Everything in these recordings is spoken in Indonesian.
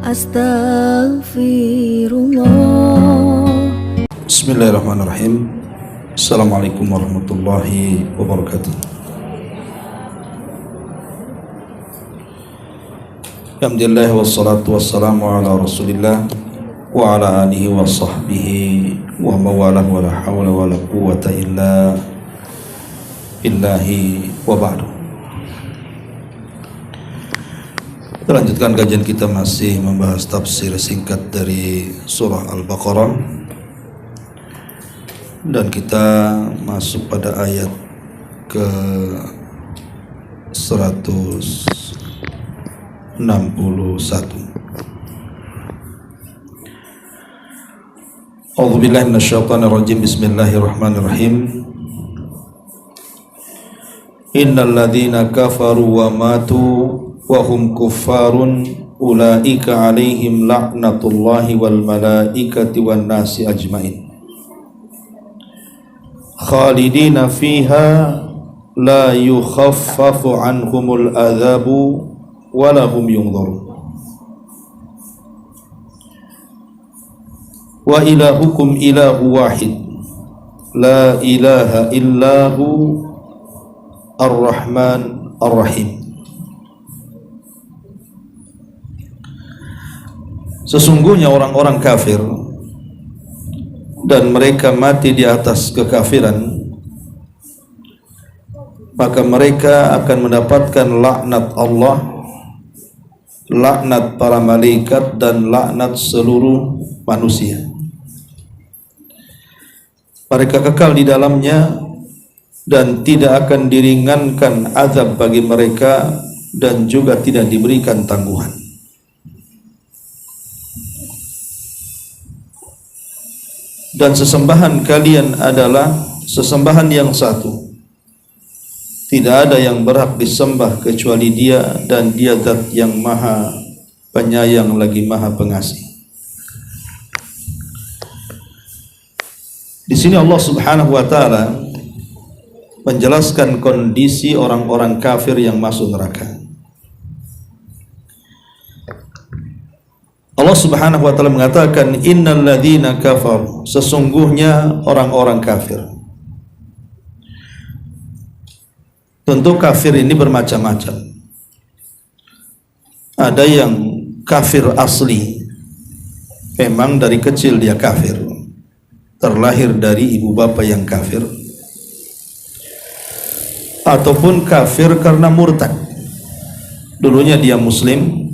Astaghfirullah. Bismillahirrahmanirrahim. Assalamualaikum warahmatullahi wabarakatuh. Alhamdulillah wassalatu wassalamu ala rasulillah wa ala alihi wa sahbihi wa mawalah wa la hawla wa la quwwata illa billahi wa ba'du. Kita lanjutkan kajian kita, masih membahas tafsir singkat dari surah Al-Baqarah, dan kita masuk pada ayat ke 161. A'udzubillahi minasyaitonirrajim. Bismillahirrahmanirrahim. Innal ladzina kafaru wa matu wa hum kuffarun ulaika alaihim la'natullahi wal malaikati wan nasi ajmain khalidina fiha la yukhaffafu anhumul adzabu walahum yunzarun wa ilahukum ilahu wahid la ilaha illahu ar-rahman ar-rahim. Sesungguhnya orang-orang kafir dan mereka mati di atas kekafiran, maka mereka akan mendapatkan laknat Allah, laknat para malaikat, dan laknat seluruh manusia. Mereka kekal di dalamnya dan tidak akan diringankan azab bagi mereka, dan juga tidak diberikan tangguhan. Dan sesembahan kalian adalah sesembahan yang satu. Tidak ada yang berhak disembah kecuali Dia, dan Dia Zat yang Maha Penyayang lagi Maha Pengasih. Di sini Allah Subhanahu wa taala menjelaskan kondisi orang-orang kafir yang masuk neraka. Allah Subhanahu wa taala mengatakan, innal ladzina kafaru, sesungguhnya orang-orang kafir. Tentu kafir ini bermacam-macam. Ada yang kafir asli, memang dari kecil dia kafir, terlahir dari ibu bapa yang kafir, ataupun kafir karena murtad. Dulunya dia muslim,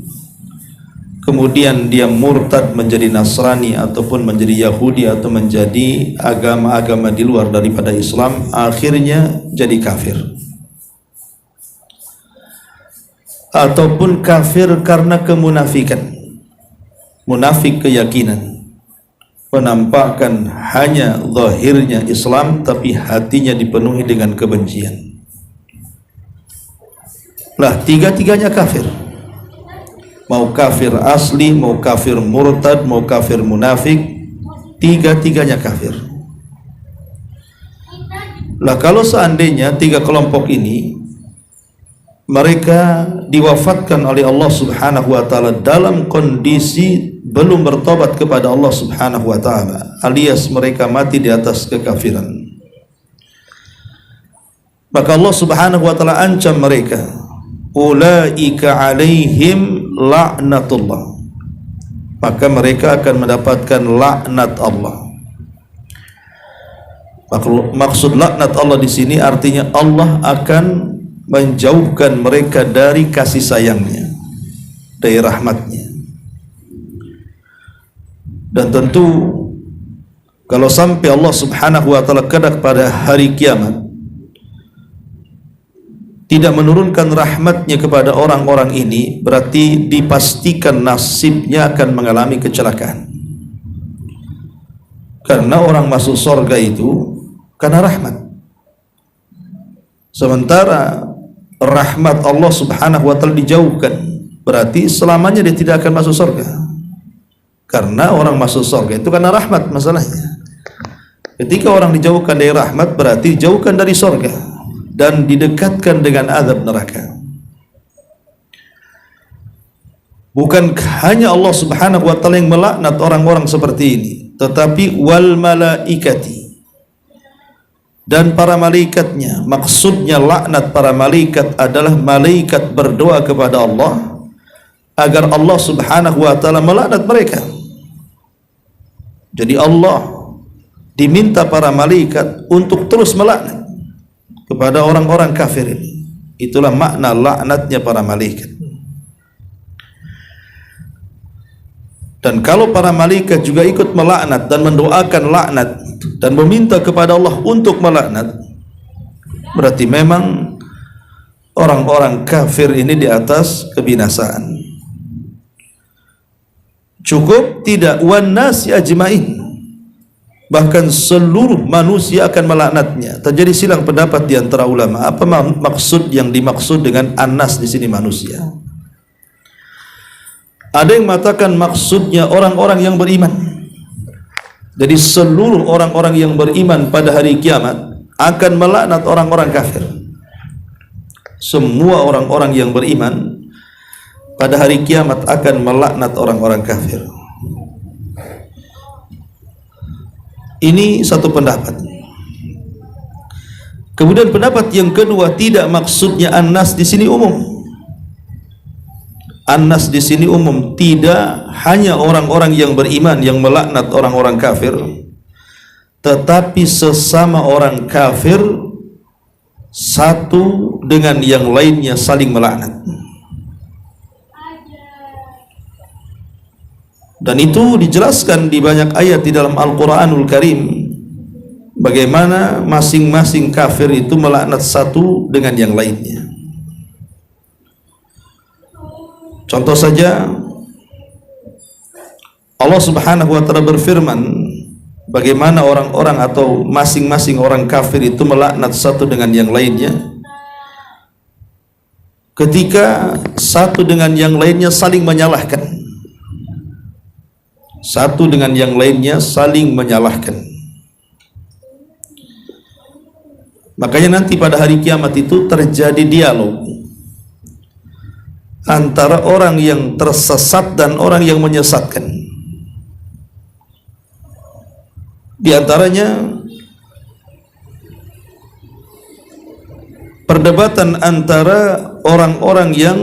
kemudian dia murtad menjadi Nasrani ataupun menjadi Yahudi atau menjadi agama-agama di luar daripada Islam, akhirnya jadi kafir. Ataupun kafir karena kemunafikan, munafik keyakinan, menampakkan hanya zahirnya Islam tapi hatinya dipenuhi dengan kebencian. Lah, tiga-tiganya kafir. Mau kafir asli, mau kafir murtad, mau kafir munafik, tiga-tiganya kafir. Lah, kalau seandainya tiga kelompok ini mereka diwafatkan oleh Allah Subhanahu wa taala dalam kondisi belum bertobat kepada Allah Subhanahu wa taala, alias mereka mati di atas kekafiran, maka Allah Subhanahu wa taala ancam mereka, ulaika alaihim la'natullah, maka mereka akan mendapatkan laknat Allah. Maksud laknat Allah di sini artinya Allah akan menjauhkan mereka dari kasih sayangnya, dari rahmatnya. Dan tentu kalau sampai Allah Subhanahu wa taala kelak pada hari kiamat tidak menurunkan rahmatnya kepada orang-orang ini, berarti dipastikan nasibnya akan mengalami kecelakaan. Karena orang masuk surga itu karena rahmat, sementara rahmat Allah Subhanahu wa taala dijauhkan, berarti selamanya dia tidak akan masuk surga. Karena orang masuk surga itu karena rahmat masalahnya. Ketika orang dijauhkan dari rahmat, berarti dijauhkan dari surga dan didekatkan dengan azab neraka. Bukan hanya Allah Subhanahu wa taala yang melaknat orang-orang seperti ini, tetapi wal malaikati, dan para malaikatnya. Maksudnya laknat para malaikat adalah malaikat berdoa kepada Allah agar Allah Subhanahu wa taala melaknat mereka. Jadi Allah diminta para malaikat untuk terus melaknat kepada orang-orang kafir ini. Itulah makna laknatnya para malaikat. Dan kalau para malaikat juga ikut melaknat dan mendoakan laknat dan meminta kepada Allah untuk melaknat, berarti memang orang-orang kafir ini di atas kebinasaan. Cukup tidak wan nasi ajmain, bahkan seluruh manusia akan melaknatnya. Terjadi silang pendapat di antara ulama, apa maksud yang dimaksud dengan anas di sini manusia. Ada yang mengatakan maksudnya orang-orang yang beriman. Jadi seluruh orang-orang yang beriman pada hari kiamat akan melaknat orang-orang kafir. Semua orang-orang yang beriman pada hari kiamat akan melaknat orang-orang kafir. Ini satu pendapat. Kemudian pendapat yang kedua, tidak maksudnya an-nas di sini umum. An-nas di sini umum, tidak hanya orang-orang yang beriman yang melaknat orang-orang kafir, tetapi sesama orang kafir satu dengan yang lainnya saling melaknat. Dan itu dijelaskan di banyak ayat di dalam Al-Quranul Karim, bagaimana masing-masing kafir itu melaknat satu dengan yang lainnya. Contoh saja, Allah Subhanahu wa taala berfirman bagaimana orang-orang atau masing-masing orang kafir itu melaknat satu dengan yang lainnya ketika satu dengan yang lainnya saling menyalahkan. Satu dengan yang lainnya saling menyalahkan. Makanya nanti pada hari kiamat itu terjadi dialog antara orang yang tersesat dan orang yang menyesatkan. Di antaranya perdebatan antara orang-orang yang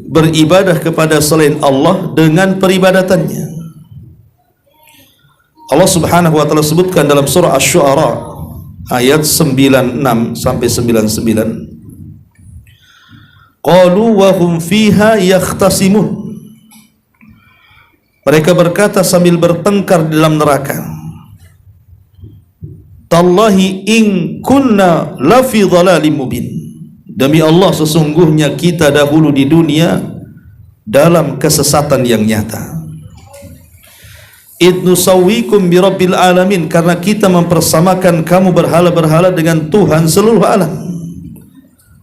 beribadah kepada selain Allah dengan peribadatannya. Allah Subhanahu wa taala sebutkan dalam surah Asy-Syu'ara ayat 96 sampai 99. Qalu wa hum fiha yakhtasimun. Mereka berkata sambil bertengkar di dalam neraka, Tallahi in kunna lafi dhalalim mubin. Demi Allah, sesungguhnya kita dahulu di dunia dalam kesesatan yang nyata. Idnu sawwikum bi rabbil alamin, karena kita mempersamakan kamu berhala-berhala dengan Tuhan seluruh alam.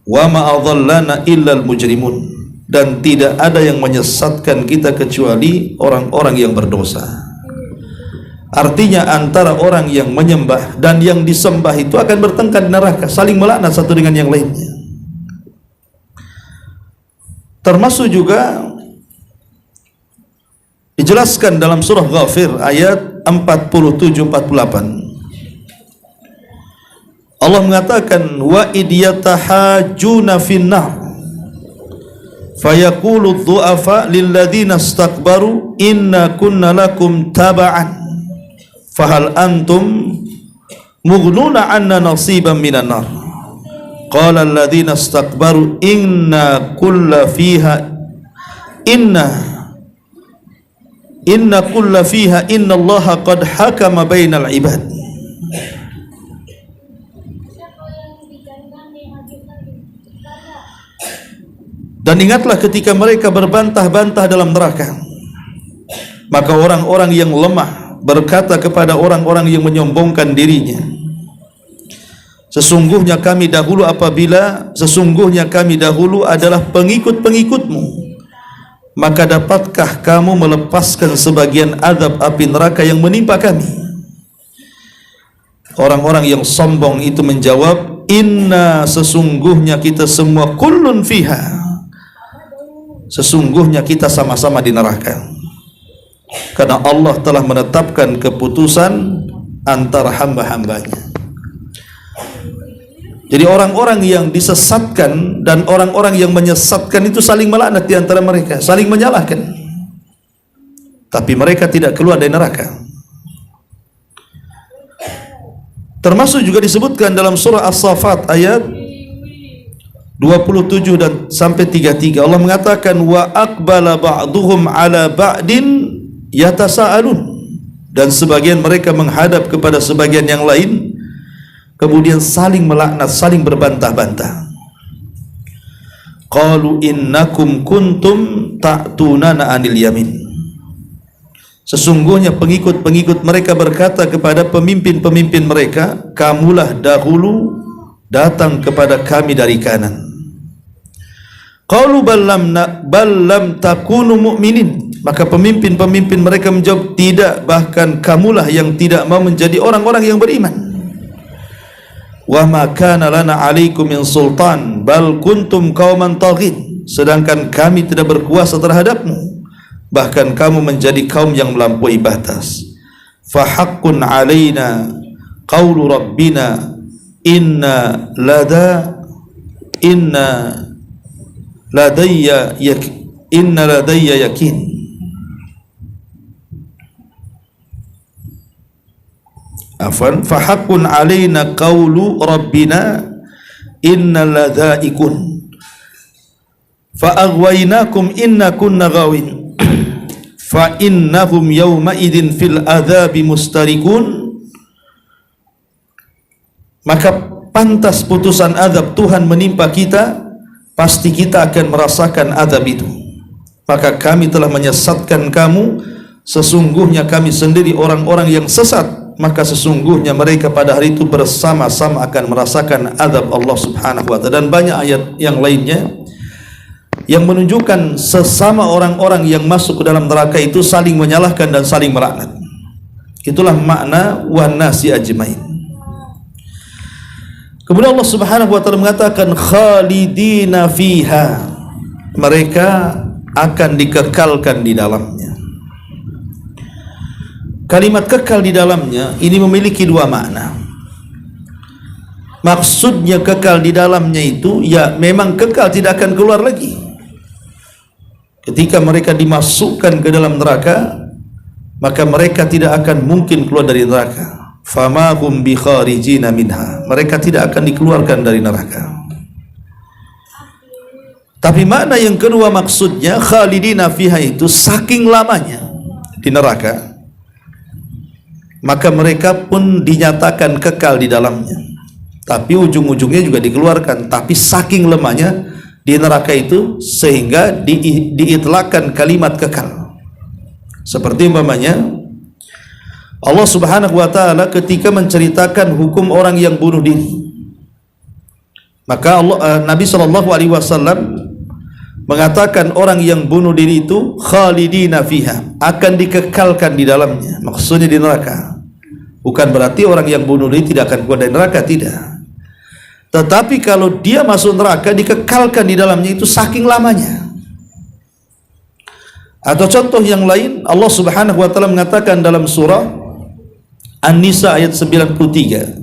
Wa ma adallana illal mujrimun, dan tidak ada yang menyesatkan kita kecuali orang-orang yang berdosa. Artinya antara orang yang menyembah dan yang disembah itu akan bertengkar di neraka, saling melaknat satu dengan yang lainnya. Termasuk juga dijelaskan dalam surah Ghafir ayat 47-48. Allah mengatakan wa idyatahajuna finnar fayaqulu dhu'afa lilladzina istakbaru inna kunna lakum taba'an fahal antum mughnuna 'anna nasiban minan nar qala alladzina istakbaru inna kulla fiha inna kulla fiha innallaha qad hakama bainal ibad. Dan ingatlah ketika mereka berbantah-bantah dalam neraka, maka orang-orang yang lemah berkata kepada orang-orang yang menyombongkan dirinya, sesungguhnya kami dahulu adalah pengikut-pengikutmu, maka dapatkah kamu melepaskan sebagian azab api neraka yang menimpa kami? Orang-orang yang sombong itu menjawab, inna, sesungguhnya kita semua kullun fiha, sesungguhnya kita sama-sama di neraka, karena Allah telah menetapkan keputusan antara hamba-hambanya. Jadi orang-orang yang disesatkan dan orang-orang yang menyesatkan itu saling melaknat di antara mereka, saling menyalahkan, tapi mereka tidak keluar dari neraka. Termasuk juga disebutkan dalam surah As-Saffat ayat 27 dan sampai 33, Allah mengatakan wa aqbala ba'duhum ala ba'din yatasaalun, dan sebagian mereka menghadap kepada sebagian yang lain, kemudian saling melaknat, saling berbantah-bantah. Qalu innakum kuntum ta'tunana anil yamin. Sesungguhnya pengikut-pengikut mereka berkata kepada pemimpin-pemimpin mereka, kamulah dahulu datang kepada kami dari kanan. Qalu bal lam takunu mu'minin. Maka pemimpin-pemimpin mereka menjawab, tidak, bahkan kamulah yang tidak mau menjadi orang-orang yang beriman. Wa ma kana lana 'alaikum min sultan bal kuntum qauman taghin. Sedangkan kami tidak berkuasa terhadapmu, bahkan kamu menjadi kaum yang melampaui batas. Fa haqqun 'alaina qaulu rabbina inna ladayya yakin. Afwan, fa haqqun 'alaina qaulu rabbina inna ladhaikun fa aghwaynakum inna kunna ghawin fa innahum yawma idin fil adzabi mustarikun. Maka pantas putusan azab Tuhan menimpa kita, pasti kita akan merasakan azab itu. Maka kami telah menyesatkan kamu, sesungguhnya kami sendiri orang-orang yang sesat, maka sesungguhnya mereka pada hari itu bersama-sama akan merasakan azab Allah Subhanahu wa ta'ala. Dan banyak ayat yang lainnya yang menunjukkan sesama orang-orang yang masuk ke dalam neraka itu saling menyalahkan dan saling melaknat. Itulah makna wan nasi ajmain. Kemudian Allah Subhanahu wa ta'ala mengatakan khalidina fiha, mereka akan dikekalkan di dalamnya. Kalimat kekal di dalamnya ini memiliki dua makna. Maksudnya kekal di dalamnya itu ya memang kekal, tidak akan keluar lagi. Ketika mereka dimasukkan ke dalam neraka, maka mereka tidak akan mungkin keluar dari neraka. Fama hum bi kharijina minha, mereka tidak akan dikeluarkan dari neraka. Tapi makna yang kedua maksudnya khalidina fiha itu saking lamanya di neraka, maka mereka pun dinyatakan kekal di dalamnya, tapi ujung-ujungnya juga dikeluarkan. Tapi saking lemahnya di neraka itu sehingga diitlakkan kalimat kekal. Seperti umpamanya Allah Subhanahu wa ta'ala ketika menceritakan hukum orang yang bunuh diri, maka Nabi SAW mengatakan orang yang bunuh diri itu khalidina fiha, akan dikekalkan di dalamnya. Maksudnya di neraka. Bukan berarti orang yang bunuh diri tidak akan keluar dari neraka, tidak. Tetapi kalau dia masuk neraka dikekalkan di dalamnya itu saking lamanya. Atau contoh yang lain, Allah Subhanahu wa ta'ala mengatakan dalam surah An-Nisa ayat 93,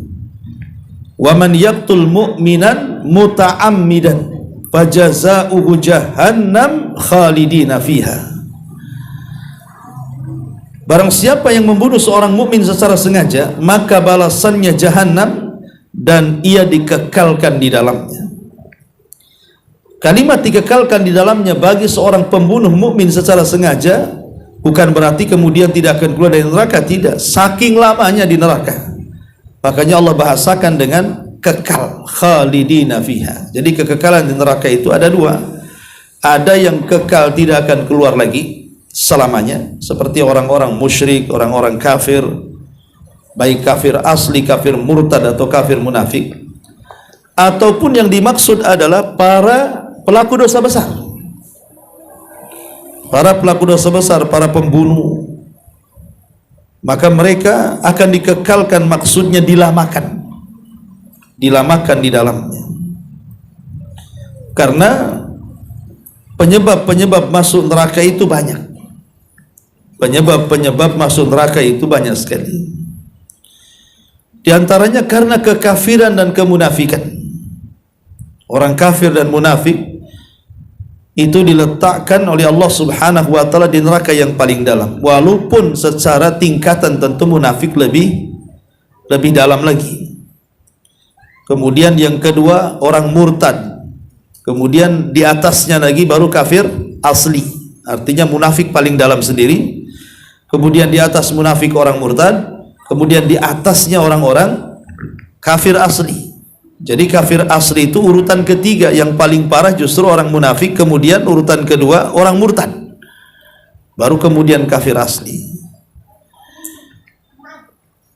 wa man yaqtul mu'minan muta'ammidan fajaza'uhu jahannam khalidina fiha. Barang siapa yang membunuh seorang mukmin secara sengaja, maka balasannya jahannam dan ia dikekalkan di dalamnya. Kalimat dikekalkan di dalamnya bagi seorang pembunuh mukmin secara sengaja bukan berarti kemudian tidak akan keluar dari neraka, tidak. Saking lamanya di neraka, makanya Allah bahasakan dengan kekal, khalidina fiha. Jadi kekekalan di neraka itu ada dua. Ada yang kekal tidak akan keluar lagi selamanya, seperti orang-orang musyrik, orang-orang kafir, baik kafir asli, kafir murtad atau kafir munafik. Ataupun yang dimaksud adalah para pelaku dosa besar, para pelaku dosa besar, para pembunuh, maka mereka akan dikekalkan, maksudnya dilamakan di dalamnya. Karena penyebab-penyebab masuk neraka itu banyak. Penyebab-penyebab masuk neraka itu banyak sekali. Di antaranya karena kekafiran dan kemunafikan. Orang kafir dan munafik itu diletakkan oleh Allah Subhanahu wa taala di neraka yang paling dalam. Walaupun secara tingkatan tentu munafik lebih dalam lagi. Kemudian yang kedua orang murtad. Kemudian di atasnya lagi baru kafir asli. Artinya munafik paling dalam sendiri. Kemudian di atas munafik orang murtad. Kemudian di atasnya orang-orang kafir asli. Jadi kafir asli itu urutan ketiga, yang paling parah justru orang munafik, kemudian urutan kedua orang murtad, baru kemudian kafir asli.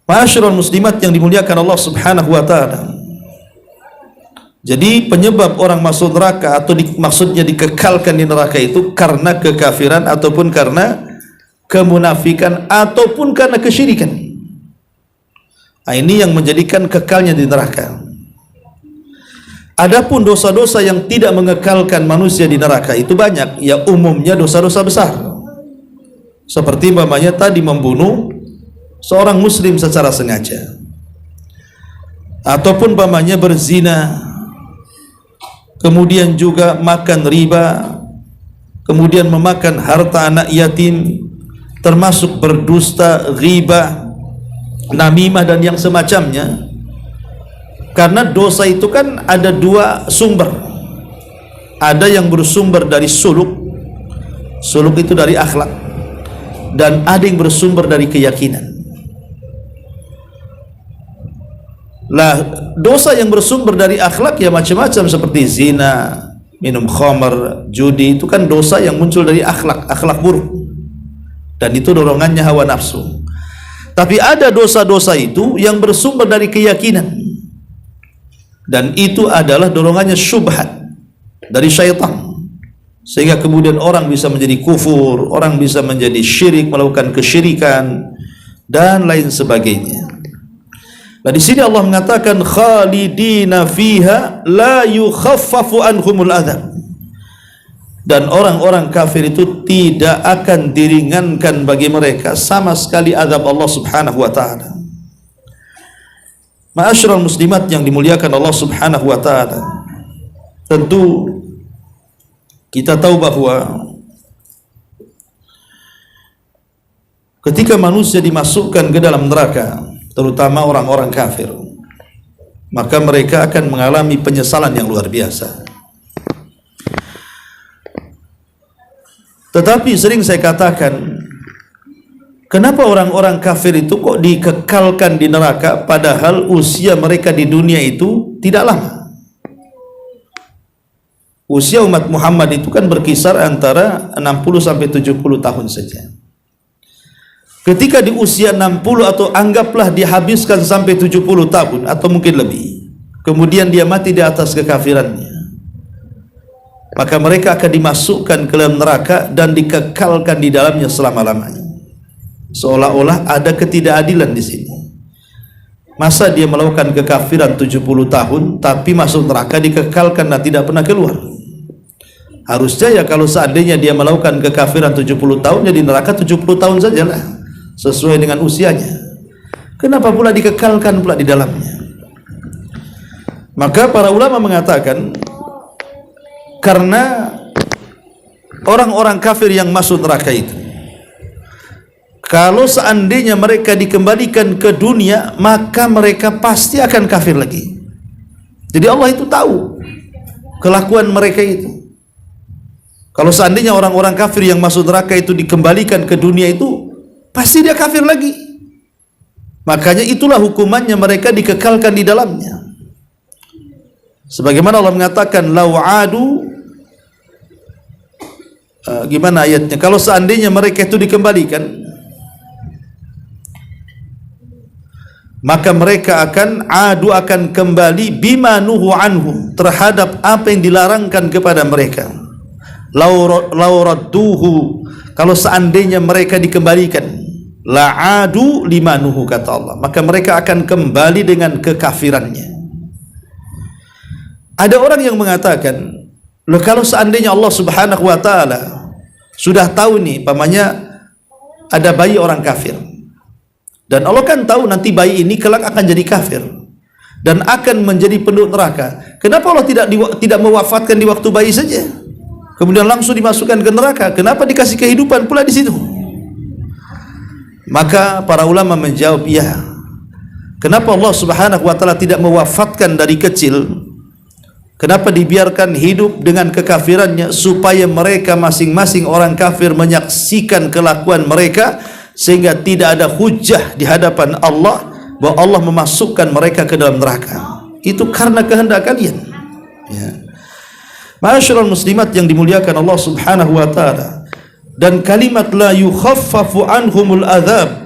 Ma'asyiral muslimat yang dimuliakan Allah Subhanahu wa taala. Jadi penyebab orang masuk neraka atau maksudnya dikekalkan di neraka itu karena kekafiran ataupun karena kemunafikan ataupun karena kesyirikan. Nah, ini yang menjadikan kekalnya di neraka. Adapun dosa-dosa yang tidak mengekalkan manusia di neraka itu banyak, ya umumnya dosa-dosa besar. Seperti umpamanya tadi membunuh seorang muslim secara sengaja. Ataupun umpamanya berzina. Kemudian juga makan riba. Kemudian memakan harta anak yatim, termasuk berdusta, ghibah, namimah dan yang semacamnya. Karena dosa itu kan ada dua sumber. Ada yang bersumber dari suluk. Suluk itu dari akhlak. Dan ada yang bersumber dari keyakinan. Lah, dosa yang bersumber dari akhlak ya macam-macam, seperti zina, minum khamar, judi. Itu kan dosa yang muncul dari akhlak, akhlak buruk. Dan itu dorongannya hawa nafsu. Tapi ada dosa-dosa itu yang bersumber dari keyakinan. Dan itu adalah dorongannya syubhat dari syaitan, sehingga kemudian orang bisa menjadi kufur, orang bisa menjadi syirik, melakukan kesyirikan dan lain sebagainya. Nah, di sini Allah mengatakan khalidina fiha la yukhaffafu anhumul adzab. Dan orang-orang kafir itu tidak akan diringankan bagi mereka sama sekali azab Allah Subhanahu wa taala. Ma'asyiral muslimat yang dimuliakan Allah Subhanahu wa taala. Tentu kita tahu bahwa ketika manusia dimasukkan ke dalam neraka, terutama orang-orang kafir, maka mereka akan mengalami penyesalan yang luar biasa. Tetapi sering saya katakan, kenapa orang-orang kafir itu kok dikekalkan di neraka padahal usia mereka di dunia itu tidak lama? Usia umat Muhammad itu kan berkisar antara 60 sampai 70 tahun saja. Ketika di usia 60 atau anggaplah dihabiskan sampai 70 tahun atau mungkin lebih, kemudian dia mati di atas kekafirannya, maka mereka akan dimasukkan ke dalam neraka dan dikekalkan di dalamnya selama-lamanya. Seolah-olah ada ketidakadilan di sini. Masa dia melakukan kekafiran 70 tahun tapi masuk neraka dikekalkan dan tidak pernah keluar? Harusnya ya kalau seandainya dia melakukan kekafiran 70 tahun, jadi neraka 70 tahun sajalah, sesuai dengan usianya. Kenapa pula dikekalkan pula di dalamnya? Maka para ulama mengatakan karena orang-orang kafir yang masuk neraka itu, kalau seandainya mereka dikembalikan ke dunia, maka mereka pasti akan kafir lagi. Jadi Allah itu tahu kelakuan mereka itu. Kalau seandainya orang-orang kafir yang masuk neraka itu dikembalikan ke dunia itu, pasti dia kafir lagi. Makanya itulah hukumannya mereka dikekalkan di dalamnya. Sebagaimana Allah mengatakan, lau'adu, gimana ayatnya? Kalau seandainya mereka itu dikembalikan, maka mereka akan kembali bima nuhu anhu, terhadap apa yang dilarangkan kepada mereka. Lau radduhu, kalau seandainya mereka dikembalikan, la'adu limanuhu, kata Allah, maka mereka akan kembali dengan kekafirannya. Ada orang yang mengatakan Loh, kalau seandainya Allah Subhanahu wa taala sudah tahu nih, pamannya ada bayi orang kafir, dan Allah kan tahu nanti bayi ini kelak akan jadi kafir dan akan menjadi penduduk neraka. Kenapa Allah tidak mewafatkan di waktu bayi saja, kemudian langsung dimasukkan ke neraka? Kenapa dikasih kehidupan pula di situ? Maka para ulama menjawab, ya, kenapa Allah Subhanahu wa taala tidak mewafatkan dari kecil? Kenapa dibiarkan hidup dengan kekafirannya, supaya mereka masing-masing orang kafir menyaksikan kelakuan mereka, sehingga tidak ada hujah di hadapan Allah bahwa Allah memasukkan mereka ke dalam neraka. Itu karena kehendak kalian, ya. Ma'asyiral muslimat yang dimuliakan Allah Subhanahu wa taala, dan kalimat la yukhaffafu anhumul adzab,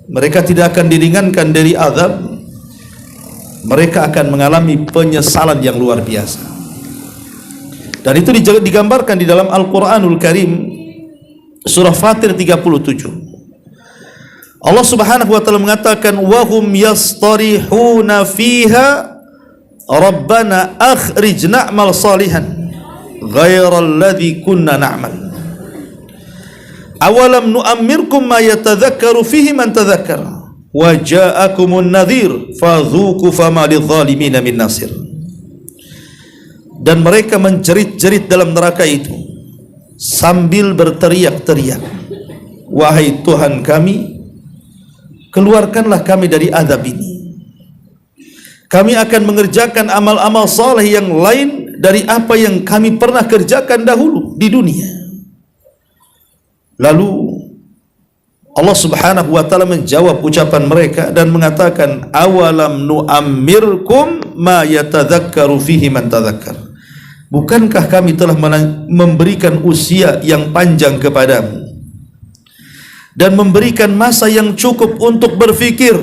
mereka tidak akan diringankan dari azab, mereka akan mengalami penyesalan yang luar biasa. Dan itu digambarkan di dalam Al-Quranul Karim, surah Fatir 37. Allah Subhanahu wa taala mengatakan, wa hum yastarihuna fiha rabbana akhrij na'mal salihan ghairal ladzi kunna na'mal awalam nu'ammirkum ma yatadhakkaru fihi man tadhakkara wa ja'akumun nadhir fadhuku fama lidh-dhalimin min nasir. Dan mereka menjerit-jerit dalam neraka itu sambil berteriak-teriak, wahai Tuhan kami, keluarkanlah kami dari azab ini. Kami akan mengerjakan amal-amal saleh yang lain dari apa yang kami pernah kerjakan dahulu di dunia. Lalu Allah Subhanahu wa taala menjawab ucapan mereka dan mengatakan, awalam nu'ammirkum ma yatadhakkaru fihi man tadhakkar. Bukankah kami telah memberikan usia yang panjang kepadamu dan memberikan masa yang cukup untuk berfikir?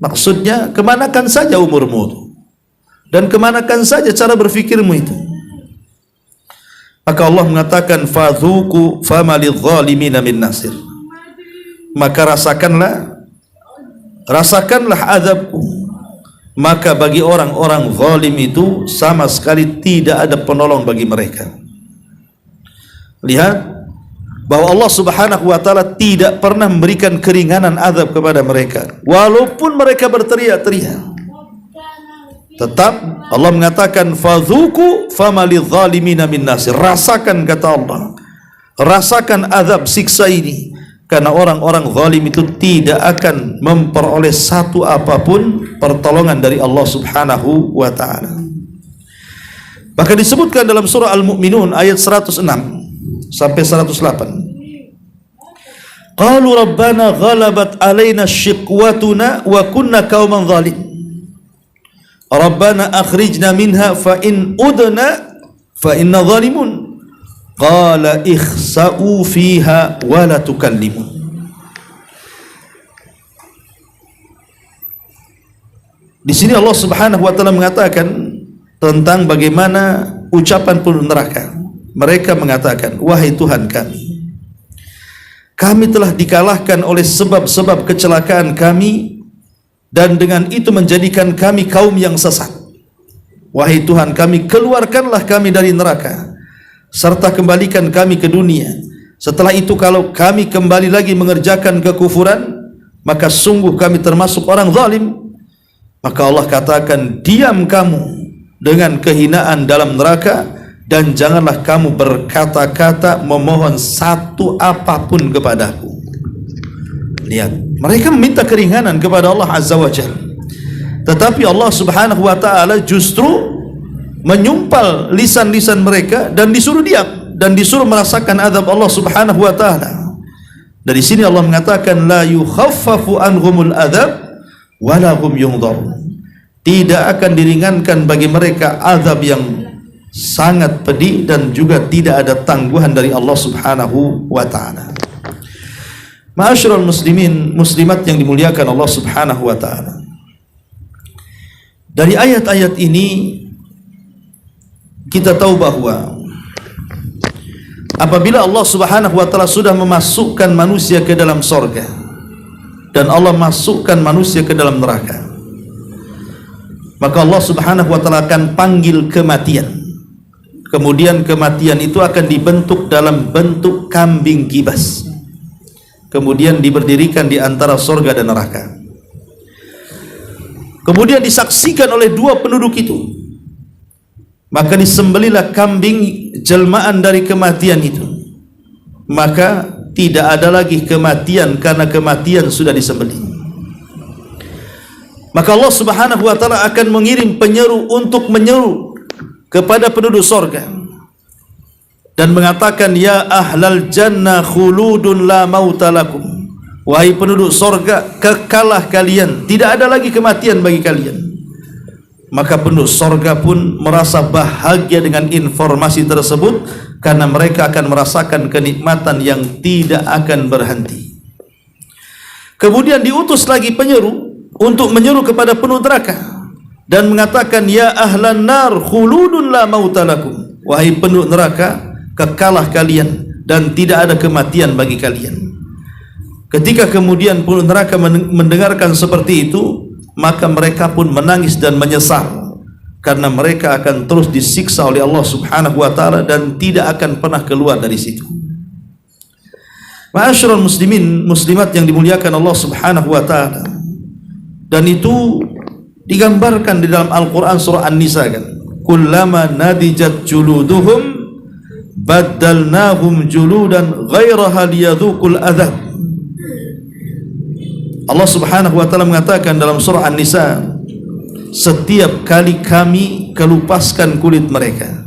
Maksudnya, kemanakan saja umurmu dan kemanakan saja cara berfikirmu itu? Maka Allah mengatakan, fadhuku fama lidh-dhalimin min nasir. Maka rasakanlah azabku, maka bagi orang-orang zalim itu sama sekali tidak ada penolong bagi mereka. Lihat bahwa Allah Subhanahu wa taala tidak pernah memberikan keringanan azab kepada mereka, walaupun mereka berteriak-teriak. Tetap Allah mengatakan, fadhuku fama lidh-dhalimin min nasir. Rasakan, kata Allah, rasakan azab siksa ini, karena orang-orang zalim itu tidak akan memperoleh satu apapun pertolongan dari Allah Subhanahu wa taala. Bahkan disebutkan dalam surah Al-Mu'minun ayat 106 sampai 108. Qalu rabbana ghalabat alaina shiqwatuna wa kunna qauman zalim. Rabbana akhrijna minha fa in udna fa inna zalimun. Qala ikhsa'u fiha wa la tukallimun. Di sini Allah Subhanahu wa taala mengatakan tentang bagaimana ucapan penduduk neraka. Mereka mengatakan, wahai Tuhan kami telah dikalahkan oleh sebab-sebab kecelakaan kami, dan dengan itu menjadikan kami kaum yang sesat. Wahai Tuhan kami, keluarkanlah kami dari neraka, serta kembalikan kami ke dunia. Setelah itu kalau kami kembali lagi mengerjakan kekufuran, maka sungguh kami termasuk orang zalim. Maka Allah katakan, diam kamu dengan kehinaan dalam neraka, dan janganlah kamu berkata-kata memohon satu apapun kepadaku. Lihat, mereka meminta keringanan kepada Allah Azza wa Jalla, tetapi Allah Subhanahu wa taala justru menyumpal lisan-lisan mereka dan disuruh diam dan disuruh merasakan azab Allah Subhanahu wa taala. Dari sini Allah mengatakan, la yukhaffafu anhumul adzab wa la hum yunzarun. Tidak akan diringankan bagi mereka azab yang sangat pedih, dan juga tidak ada tangguhan dari Allah Subhanahu wa taala. Ma'asyiral muslimin muslimat yang dimuliakan Allah Subhanahu wa taala, dari ayat-ayat ini kita tahu bahwa apabila Allah Subhanahu wa taala sudah memasukkan manusia ke dalam sorga dan Allah masukkan manusia ke dalam neraka, maka Allah Subhanahu wa taala akan panggil kematian. kemudian kematian itu akan dibentuk dalam bentuk kambing kibas, kemudian diberdirikan di antara surga dan neraka. Kemudian disaksikan oleh dua penduduk itu, maka disembelilah kambing jelmaan dari kematian itu. Maka tidak ada lagi kematian karena kematian sudah disembelih. Maka Allah Subhanahu wa taala akan mengirim penyeru untuk menyeru kepada penduduk surga dan mengatakan, ya ahlal jannah khuludun la mauta lakum. Wahai penduduk surga, kekalah kalian, tidak ada lagi kematian bagi kalian. Maka penduduk surga pun merasa bahagia dengan informasi tersebut, karena mereka akan merasakan kenikmatan yang tidak akan berhenti. Kemudian diutus lagi penyeru untuk menyeru kepada penduduk neraka dan mengatakan, ya ahlan nar khuludun la mauta lakum. Wahai penduduk neraka, kekalah kalian dan tidak ada kematian bagi kalian. Ketika kemudian penduduk neraka mendengarkan seperti itu, maka mereka pun menangis dan menyesal, karena mereka akan terus disiksa oleh Allah Subhanahu wa taala dan tidak akan pernah keluar dari situ. Ma'asyiral muslimin muslimat yang dimuliakan Allah Subhanahu wa taala, dan itu digambarkan di dalam Al-Qur'an surah An-Nisa kan, kullama nadijat juluduhum baddalnahum juludan ghairaha liyadhuqul adzab. Allah Subhanahu wa taala mengatakan dalam surah An-Nisa, setiap kali kami kelupaskan kulit mereka,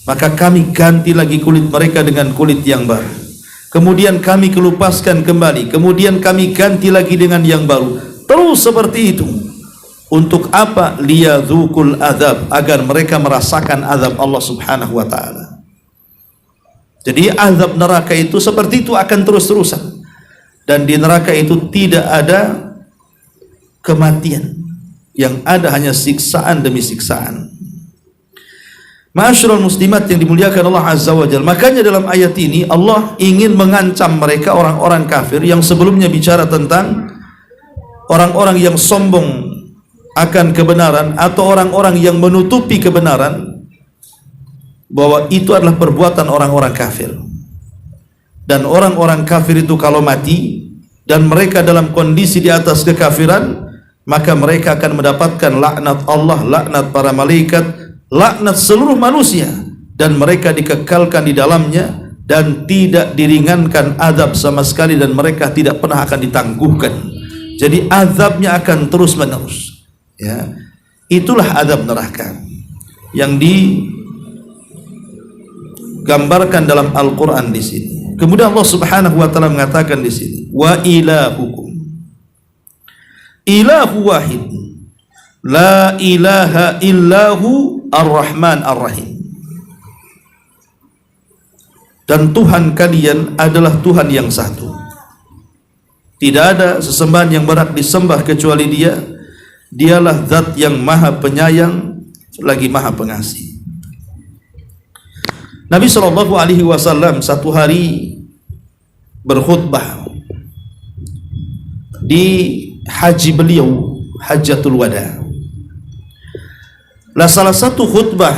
maka kami ganti lagi kulit mereka dengan kulit yang baru. Kemudian kami kelupaskan kembali, kemudian kami ganti lagi dengan yang baru. Terus seperti itu. Untuk apa? Liyadzuqul adzab, agar mereka merasakan azab Allah Subhanahu wa taala. Jadi azab neraka itu seperti itu, akan terus-terusan. Dan di neraka itu tidak ada kematian, yang ada hanya siksaan demi siksaan. Ma'asyiral muslimat yang dimuliakan Allah Azza wa Jalla, makanya dalam ayat ini Allah ingin mengancam mereka, orang-orang kafir yang sebelumnya bicara tentang orang-orang yang sombong akan kebenaran atau orang-orang yang menutupi kebenaran, bahwa itu adalah perbuatan orang-orang kafir. Dan orang-orang kafir itu kalau mati dan mereka dalam kondisi di atas kekafiran, maka mereka akan mendapatkan laknat Allah, laknat para malaikat, laknat seluruh manusia, dan mereka dikekalkan di dalamnya dan tidak diringankan azab sama sekali, dan mereka tidak pernah akan ditangguhkan. Jadi azabnya akan terus menerus. Ya, itulah azab neraka yang digambarkan dalam Al-Quran di sini. Kemudian Allah Subhanahu wa taala mengatakan di sini, wa ilahukum ilahu wahid la ilaha illahu ar-rahman ar-rahim. Dan Tuhan kalian adalah Tuhan yang satu. Tidak ada sesembahan yang berhak disembah kecuali Dia. Dialah zat yang maha penyayang lagi maha pengasih. Nabi SAW satu hari berkhutbah di haji beliau, Hajjatul Wada. Lah salah satu khutbah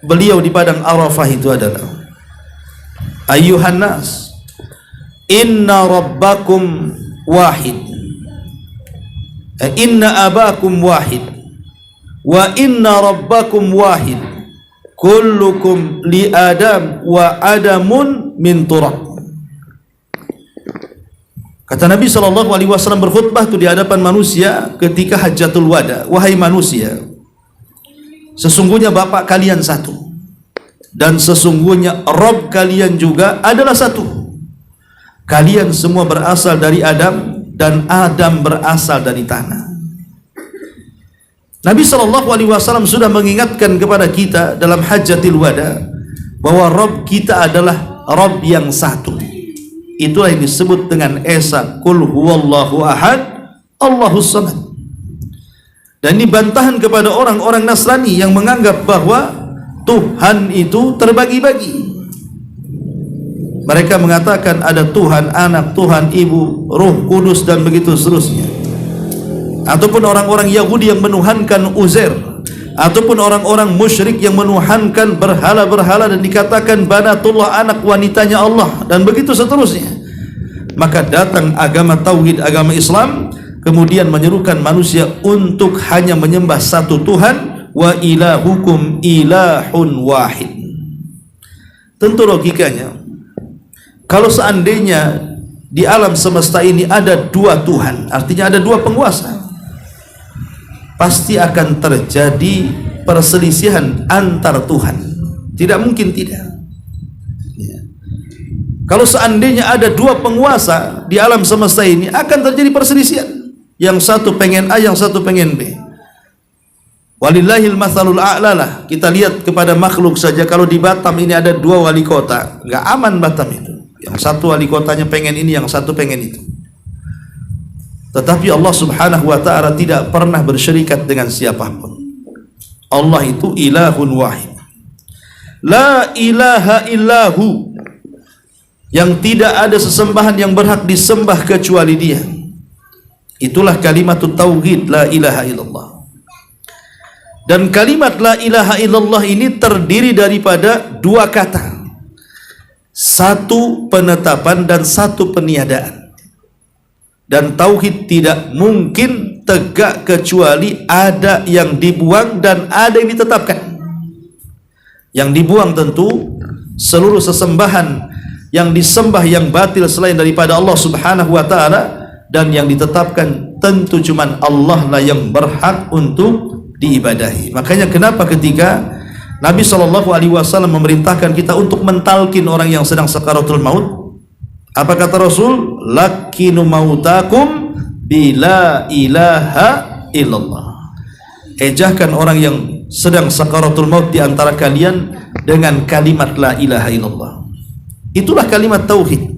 beliau di padang Arafah itu adalah, ayyuhan nas, inna rabbakum wahid, inna abakum wahid, wa inna rabbakum wahid, kullukum li adam wa adamun min turab. Kata Nabi SAW berkhutbah itu di hadapan manusia ketika Hajjatul Wada, wahai manusia, sesungguhnya Bapak kalian satu, dan sesungguhnya Rabb kalian juga adalah satu. Kalian semua berasal dari Adam, dan Adam berasal dari tanah. Nabi SAW sudah mengingatkan kepada kita dalam Hajjatul Wada bahwa Rabb kita adalah Rabb yang satu. Itulah yang disebut dengan Esa, Qul huwallahu ahad, Allahus samad. Dan ini bantahan kepada orang-orang Nasrani yang menganggap bahwa Tuhan itu terbagi-bagi. Mereka mengatakan ada Tuhan Anak, Tuhan Ibu, Ruh Kudus, dan begitu seterusnya. Ataupun orang-orang Yahudi yang menuhankan Uzair, ataupun orang-orang musyrik yang menuhankan berhala-berhala dan dikatakan banatullah, anak wanitanya Allah, dan begitu seterusnya. Maka datang agama tauhid, agama Islam, kemudian menyerukan manusia untuk hanya menyembah satu Tuhan, wa ilahukum ilahun wahid. Tentu logikanya, kalau seandainya di alam semesta ini ada dua Tuhan, artinya ada dua penguasa, pasti akan terjadi perselisihan antar Tuhan. Tidak mungkin tidak. Kalau seandainya ada dua penguasa di alam semesta ini, akan terjadi perselisihan. Yang satu pengen A, yang satu pengen B. Walillahil mathalul a'la lah. Kita lihat kepada makhluk saja, kalau di Batam ini ada dua wali kota, nggak aman Batam itu. Yang satu wali kotanya pengen ini, yang satu pengen itu. Tetapi Allah subhanahu wa ta'ala tidak pernah bersyirikat dengan siapapun. Allah itu ilahun wahid, la ilaha illahu, yang tidak ada sesembahan yang berhak disembah kecuali Dia. Itulah kalimat tauhid, la ilaha illallah. Dan kalimat la ilaha illallah ini terdiri daripada dua kata, satu penetapan dan satu peniadaan. Dan tauhid tidak mungkin tegak kecuali ada yang dibuang dan ada yang ditetapkan. Yang dibuang tentu seluruh sesembahan yang disembah yang batil selain daripada Allah subhanahu wa ta'ala, dan yang ditetapkan tentu cuman Allah lah yang berhak untuk diibadahi. Makanya kenapa ketika Nabi SAW memerintahkan kita untuk mentalkin orang yang sedang sakaratul maut, apa kata Rasul? Lakinu mautakum bila ilaha illallah. Ejahkan orang yang sedang sakaratul maut di antara kalian dengan kalimat la ilaha illallah. Itulah kalimat tauhid.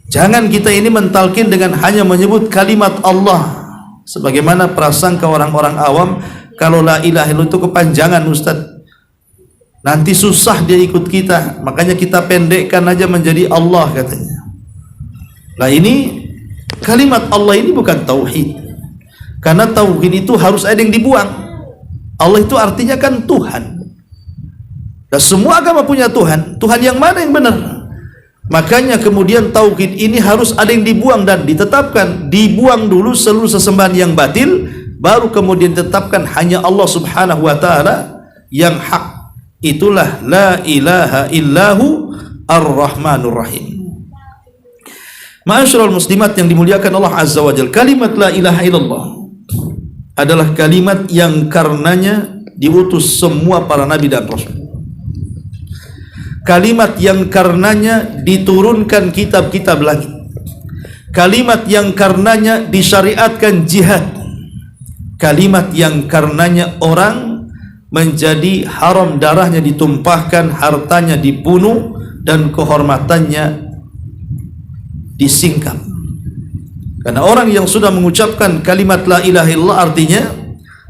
Jangan kita ini mentalkin dengan hanya menyebut kalimat Allah. Sebagaimana prasangka orang-orang awam, kalau la ilaha illallah itu kepanjangan, Ustaz, nanti susah dia ikut kita, makanya kita pendekkan aja menjadi Allah katanya. Nah, ini kalimat Allah ini bukan tauhid, karena tauhid itu harus ada yang dibuang. Allah itu artinya kan Tuhan, dan semua agama punya Tuhan. Tuhan yang mana yang benar? Makanya kemudian tauhid ini harus ada yang dibuang dan ditetapkan. Dibuang dulu seluruh sesembahan yang batil, baru kemudian ditetapkan hanya Allah subhanahu wa ta'ala yang hak. Itulah la ilaha illahu ar-rahmanur rahim. Ma'asyiral muslimat yang dimuliakan Allah azza wa jalla, kalimat la ilaha illallah adalah kalimat yang karenanya diutus semua para nabi dan rasul. Kalimat yang karenanya diturunkan kitab-kitab langit. Kalimat yang karenanya disyariatkan jihad. Kalimat yang karenanya orang menjadi haram darahnya ditumpahkan, hartanya dibunuh, dan kehormatannya disingkap. Karena orang yang sudah mengucapkan kalimat la ilaha illallah artinya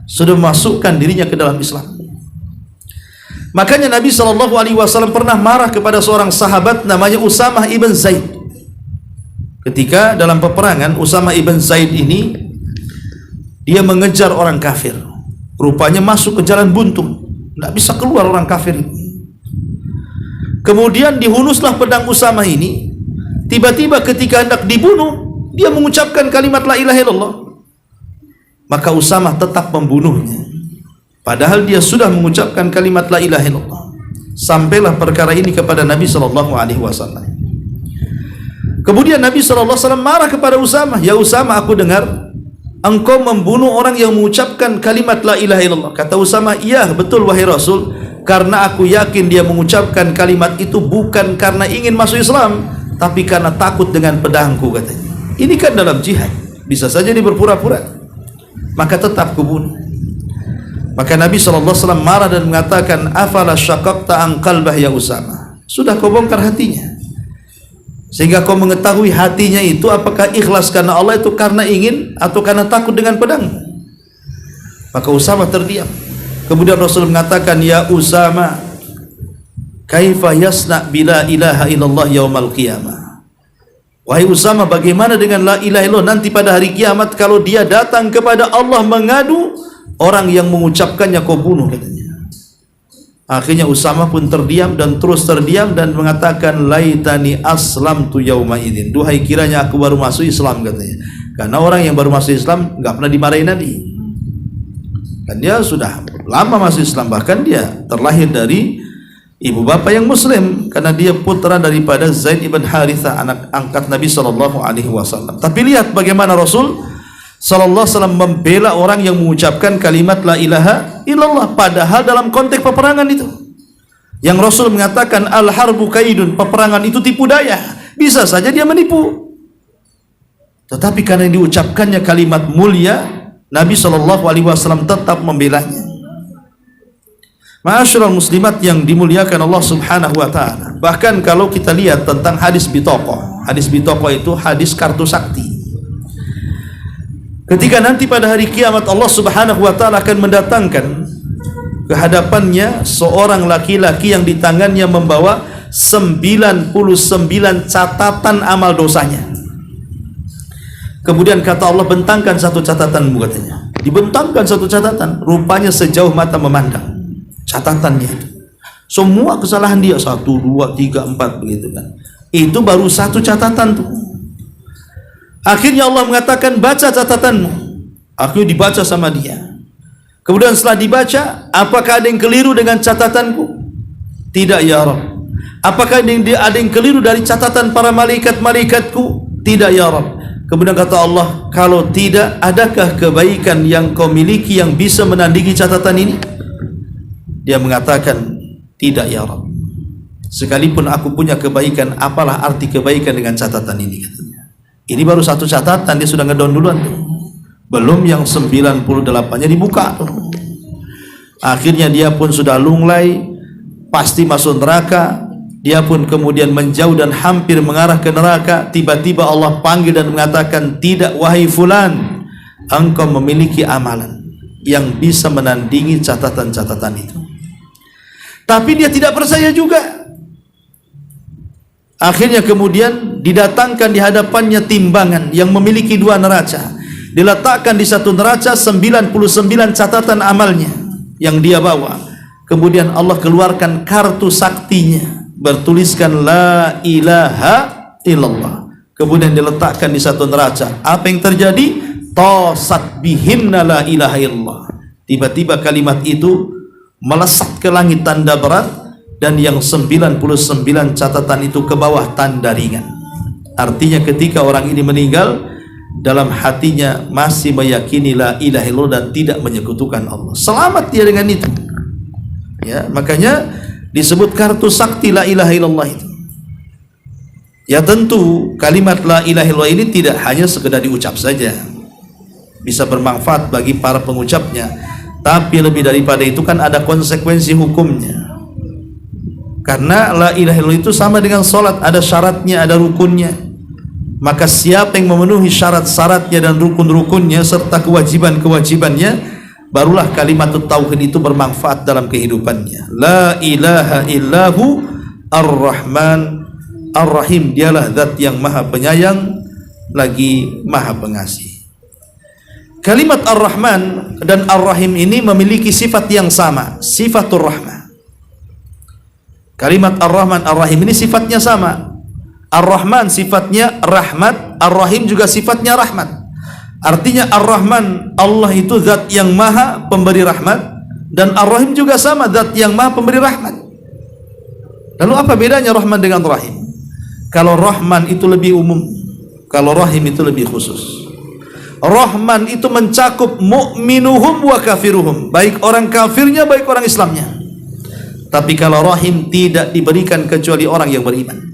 sudah memasukkan dirinya ke dalam Islam. Makanya Nabi SAW pernah marah kepada seorang sahabat namanya Usamah ibn Zaid. Ketika dalam peperangan, Usamah ibn Zaid ini dia mengejar orang kafir. Rupanya masuk ke jalan buntu, tidak bisa keluar orang kafir. Kemudian dihunuslah pedang Usamah ini. Tiba-tiba ketika hendak dibunuh, dia mengucapkan kalimat la ilaha illallah. Maka Usamah tetap membunuhnya, padahal dia sudah mengucapkan kalimat la ilaha illallah. Sampailah perkara ini kepada Nabi SAW. Kemudian Nabi SAW marah kepada Usamah. Ya Usamah, aku dengar engkau membunuh orang yang mengucapkan kalimat la ilaha illallah. Kata Usamah, iya betul wahai Rasul, karena aku yakin dia mengucapkan kalimat itu bukan karena ingin masuk Islam, tapi karena takut dengan pedangku katanya. Ini kan dalam jihad, bisa saja dia berpura-pura, maka tetap kubunuh. Maka Nabi SAW marah dan mengatakan, afala syaqaqta an qalbah ya Usamah, sudah kau bongkar hatinya, sehingga kau mengetahui hatinya itu apakah ikhlas karena Allah itu karena ingin atau karena takut dengan pedang. Maka Usamah terdiam. Kemudian Rasul mengatakan, ya Usamah, kaifa yasna bila ilaha illallah yaumal qiyamah. Wahai Usamah, bagaimana dengan la ilaha illallah nanti pada hari kiamat kalau dia datang kepada Allah mengadu orang yang mengucapkannya kau bunuh, katanya. Akhirnya Usama pun terdiam dan terus terdiam dan mengatakan, laitani aslamtu yauma idzin, duhai kiranya aku baru masuk Islam, katanya. Karena orang yang baru masuk Islam nggak pernah dimarahi Nabi, kan dia sudah lama masuk Islam, bahkan dia terlahir dari ibu bapak yang muslim karena dia putra daripada Zaid ibn Harithah, anak angkat Nabi SAW. Tapi lihat bagaimana Rasul SAW membela orang yang mengucapkan kalimat la ilaha illallah, padahal dalam konteks peperangan itu yang Rasul mengatakan al harbu kaidun, peperangan itu tipu daya, bisa saja dia menipu. Tetapi karena diucapkannya kalimat mulia, Nabi SAW tetap membelanya. Ma'asyiral muslimat yang dimuliakan Allah Subhanahu wa taala. Bahkan kalau kita lihat tentang hadis bitoqah. Hadis bitoqah itu hadis kartu sakti. Ketika nanti pada hari kiamat Allah Subhanahu wa taala akan mendatangkan ke hadapannya seorang laki-laki yang di tangannya membawa 99 catatan amal dosanya. Kemudian kata Allah, bentangkan satu catatanmu, katanya. Dibentangkan satu catatan, rupanya sejauh mata memandang catatannya itu. Semua kesalahan dia 1, 2, 3, 4 begitu kan. Itu baru satu catatan tuh. Akhirnya Allah mengatakan, baca catatanmu. Akhirnya dibaca sama dia. Kemudian setelah dibaca, apakah ada yang keliru dengan catatanku? Tidak ya Rabb. Apakah ada yang keliru dari catatan para malaikat-malaikatku? Tidak ya Rabb. Kemudian kata Allah, kalau tidak, adakah kebaikan yang kau miliki yang bisa menandingi catatan ini? Dia mengatakan, tidak ya Rabb. Sekalipun aku punya kebaikan, apalah arti kebaikan dengan catatan ini, katanya. Ini baru satu catatan, dia sudah ngedown duluan tuh. Belum yang 98-nya dibuka tuh. Akhirnya dia pun sudah lunglai, pasti masuk neraka. Dia pun kemudian menjauh dan hampir mengarah ke neraka. Tiba-tiba Allah panggil dan mengatakan, tidak wahai fulan, engkau memiliki amalan yang bisa menandingi catatan-catatan itu. Tapi dia tidak percaya juga. Akhirnya kemudian didatangkan di hadapannya timbangan yang memiliki 2 neraca. Diletakkan di satu neraca 99 catatan amalnya yang dia bawa. Kemudian Allah keluarkan kartu saktinya, bertuliskan la ilaha illallah. Kemudian diletakkan di satu neraca. Apa yang terjadi? Tasat bihinna la ilaha illallah. Tiba-tiba kalimat itu melesat ke langit tanda berat, dan yang 99 catatan itu ke bawah tanda ringan. Artinya ketika orang ini meninggal, dalam hatinya masih meyakini la ilaha illallah dan tidak menyekutukan Allah. Selamat dia dengan itu. Ya, makanya disebut kartu sakti la ilaha illallah itu. Ya tentu kalimat la ilaha illallah ini tidak hanya sekedar diucap saja, bisa bermanfaat bagi para pengucapnya, tapi lebih daripada itu kan ada konsekuensi hukumnya. Karena la ilaha illallah itu sama dengan sholat, ada syaratnya, ada rukunnya. Maka siapa yang memenuhi syarat-syaratnya dan rukun-rukunnya serta kewajiban-kewajibannya, barulah kalimat tauhid itu bermanfaat dalam kehidupannya. La ilaha illahu ar-Rahman ar-Rahim. Dialah zat yang maha penyayang lagi maha pengasih. Kalimat ar-Rahman dan ar-Rahim ini memiliki sifat yang sama, sifatur rahmah. Kalimat ar-Rahman ar-Rahim ini sifatnya sama. Ar-Rahman sifatnya rahmat, ar-Rahim juga sifatnya rahmat. Artinya ar-Rahman, Allah itu zat yang maha pemberi rahmat, dan ar-Rahim juga sama, zat yang maha pemberi rahmat. Lalu apa bedanya Rahman dengan Rahim? Kalau Rahman itu lebih umum, kalau Rahim itu lebih khusus. Rahman itu mencakup mu'minuhum wa kafiruhum, baik orang kafirnya baik orang Islamnya. Tapi kalau Rahim tidak diberikan kecuali orang yang beriman.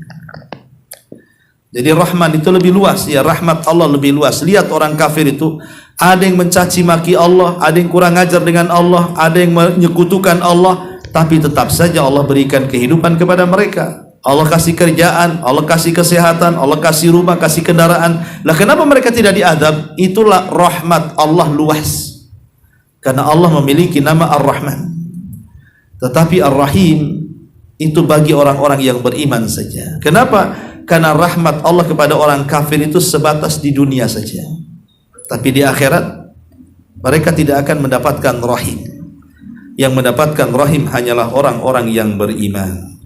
Jadi Rahman itu lebih luas, ya, rahmat Allah lebih luas. Lihat orang kafir itu, ada yang mencaci maki Allah, ada yang kurang ajar dengan Allah, ada yang menyekutukan Allah, tapi tetap saja Allah berikan kehidupan kepada mereka. Allah kasih kerjaan, Allah kasih kesehatan, Allah kasih rumah, kasih kendaraan. Lah kenapa mereka tidak diadab? Itulah rahmat Allah luas. Karena Allah memiliki nama Ar-Rahman. Tetapi Ar-Rahim itu bagi orang-orang yang beriman saja. Kenapa? Karena rahmat Allah kepada orang kafir itu sebatas di dunia saja. Tapi di akhirat mereka tidak akan mendapatkan rahim. Yang mendapatkan rahim hanyalah orang-orang yang beriman.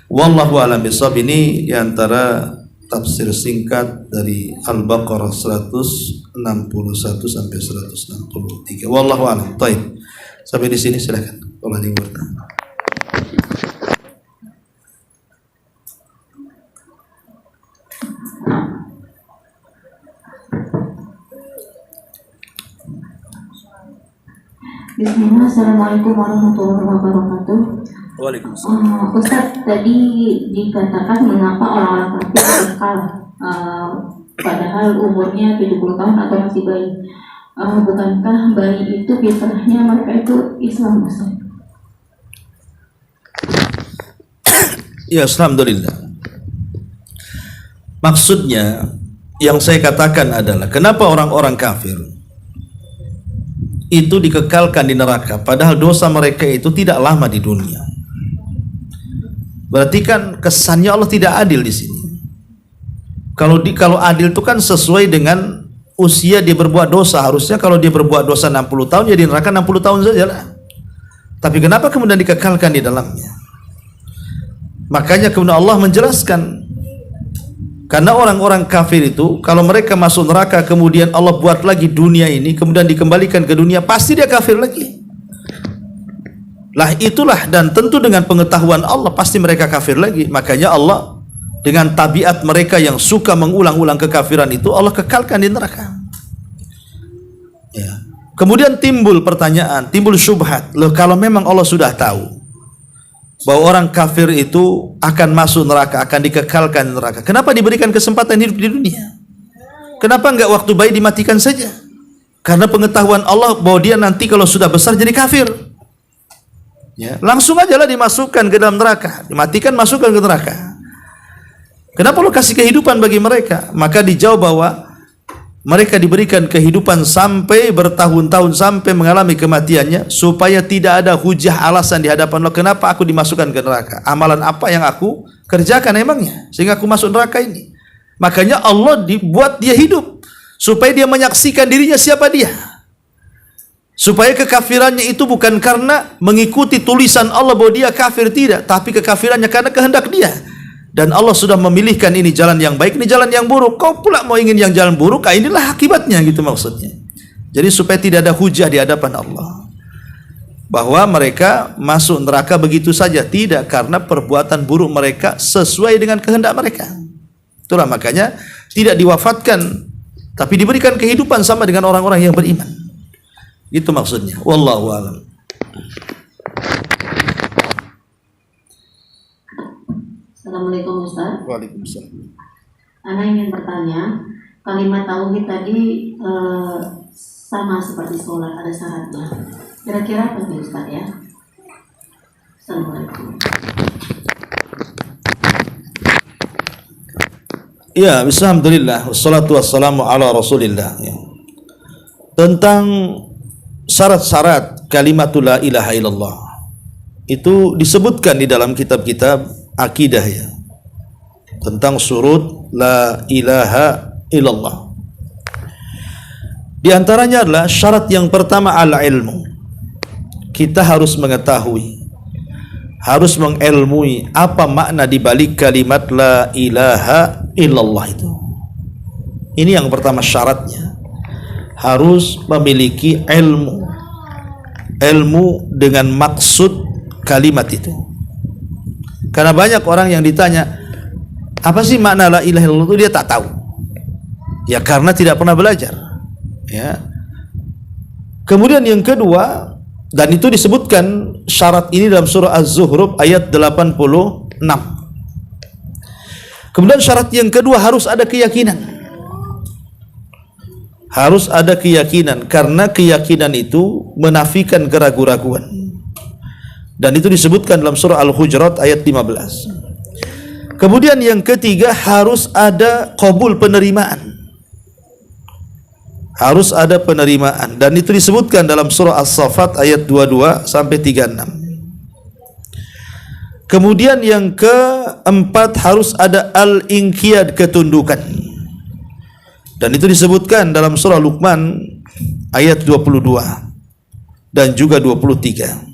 Wallahu a'lam bishawab. Ini di antara tafsir singkat dari Al-Baqarah 161 sampai 163. Wallahu a'lam. Baik. Sampai di sini silakan. Kalau ada yang bertanya. Bismillah, Assalamualaikum warahmatullahi wabarakatuh. Waalaikumsalam. Ustaz, tadi dikatakan mengapa orang-orang kafir kekal padahal umurnya 70 tahun atau masih bayi. Bukankah bayi itu fitrahnya mereka itu Islam, Ustaz? Ya, alhamdulillah. Maksudnya yang saya katakan adalah kenapa orang-orang kafir itu dikekalkan di neraka padahal dosa mereka itu tidak lama di dunia. Berarti kan kesannya Allah tidak adil di sini. Kalau adil itu kan sesuai dengan usia dia berbuat dosa. Harusnya kalau dia berbuat dosa 60 tahun ya di neraka 60 tahun saja lah. Tapi kenapa kemudian dikekalkan di dalamnya? Makanya kemudian Allah menjelaskan, karena orang-orang kafir itu kalau mereka masuk neraka kemudian Allah buat lagi dunia ini kemudian dikembalikan ke dunia, pasti dia kafir lagi. Lah itulah, dan tentu dengan pengetahuan Allah pasti mereka kafir lagi. Makanya Allah dengan tabiat mereka yang suka mengulang-ulang kekafiran itu Allah kekalkan di neraka. Ya. Kemudian timbul pertanyaan, timbul syubhat. Loh, kalau memang Allah sudah tahu bahwa orang kafir itu akan masuk neraka, akan dikekalkan di neraka, kenapa diberikan kesempatan hidup di dunia? Kenapa enggak waktu bayi dimatikan saja? Karena pengetahuan Allah bahwa dia nanti kalau sudah besar jadi kafir. Ya, langsung aja lah dimasukkan ke dalam neraka, dimatikan, masukkan ke neraka. Kenapa Allah kasih kehidupan bagi mereka? Maka dijawab bahwa mereka diberikan kehidupan sampai bertahun-tahun sampai mengalami kematiannya supaya tidak ada hujah alasan di hadapan Allah kenapa aku dimasukkan ke neraka. Amalan apa yang aku kerjakan emangnya sehingga aku masuk neraka ini? Makanya Allah dibuat dia hidup supaya dia menyaksikan dirinya siapa dia. Supaya kekafirannya itu bukan karena mengikuti tulisan Allah bahwa dia kafir, tidak, tapi kekafirannya karena kehendak dia. Dan Allah sudah memilihkan ini jalan yang baik, ini jalan yang buruk. Kau pula mau ingin yang jalan buruk, inilah akibatnya, gitu maksudnya. Jadi supaya tidak ada hujah di hadapan Allah bahwa mereka masuk neraka begitu saja, tidak, karena perbuatan buruk mereka sesuai dengan kehendak mereka. Itulah makanya tidak diwafatkan, tapi diberikan kehidupan sama dengan orang-orang yang beriman. Itu maksudnya. Wallahu a'lam. Assalamualaikum Ustaz. Waalaikumsalam. Ana ingin bertanya, kalimat tauhid tadi sama seperti sholat, ada syaratnya. Kira-kira apa itu Ustaz ya? Assalamualaikum. Ya, alhamdulillah, wassalatu wassalamu ala rasulillah. Ya. Tentang syarat-syarat kalimatul la ilaha illallah itu disebutkan di dalam kitab-kitab akidah ya, tentang surut la ilaha illallah. Di antaranya adalah syarat yang pertama al-ilmu. Kita harus mengetahui, harus mengilmui apa makna di balik kalimat la ilaha illallah itu. Ini yang pertama syaratnya. Harus memiliki ilmu. Ilmu dengan maksud kalimat itu. Karena banyak orang yang ditanya, apa sih makna la ilaha illallah itu, dia tak tahu. Ya karena tidak pernah belajar. Ya. Kemudian yang kedua, dan itu disebutkan syarat ini dalam surah Az-Zukhruf ayat 86. Kemudian syarat yang kedua harus ada keyakinan. Harus ada keyakinan, karena keyakinan itu menafikan keraguan-raguan. Dan itu disebutkan dalam surah Al-Hujurat ayat 15. Kemudian yang ketiga harus ada qabul, penerimaan. Harus ada penerimaan, dan itu disebutkan dalam surah As-Saffat ayat 22 sampai 36. Kemudian yang keempat harus ada al-inqiyad, ketundukan. Dan itu disebutkan dalam surah Luqman ayat 22 dan juga 23.